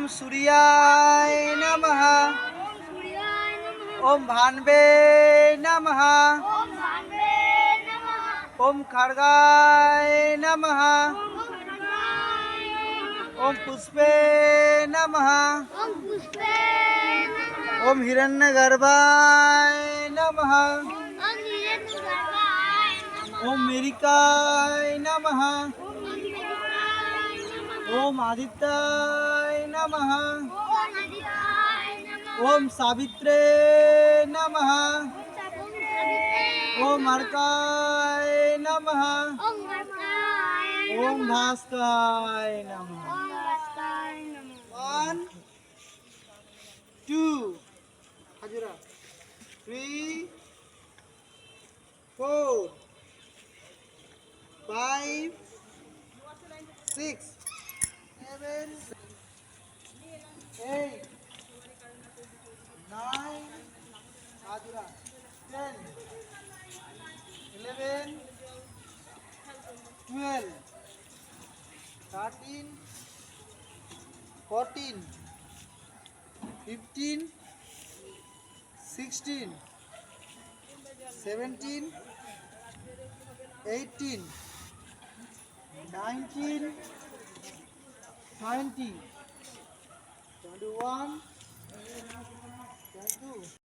सूर्याय नमः। ओम भान्वे नमः। ओम खड्गाय नमः। ओम पुष्पे नमः। ओम हिरण्यगर्भाय नमः। ओम मेरिकाय नमः। ओम आदित्याय नमः। ओम सावित्रे नमः। ओम अर्काय नमः। ओम भास्कराय नमः। 1 2 Hajira 3 4 5 6 7 8 9 Hajira 10 11 12 13 14 15 16 17 18 19 20 21 22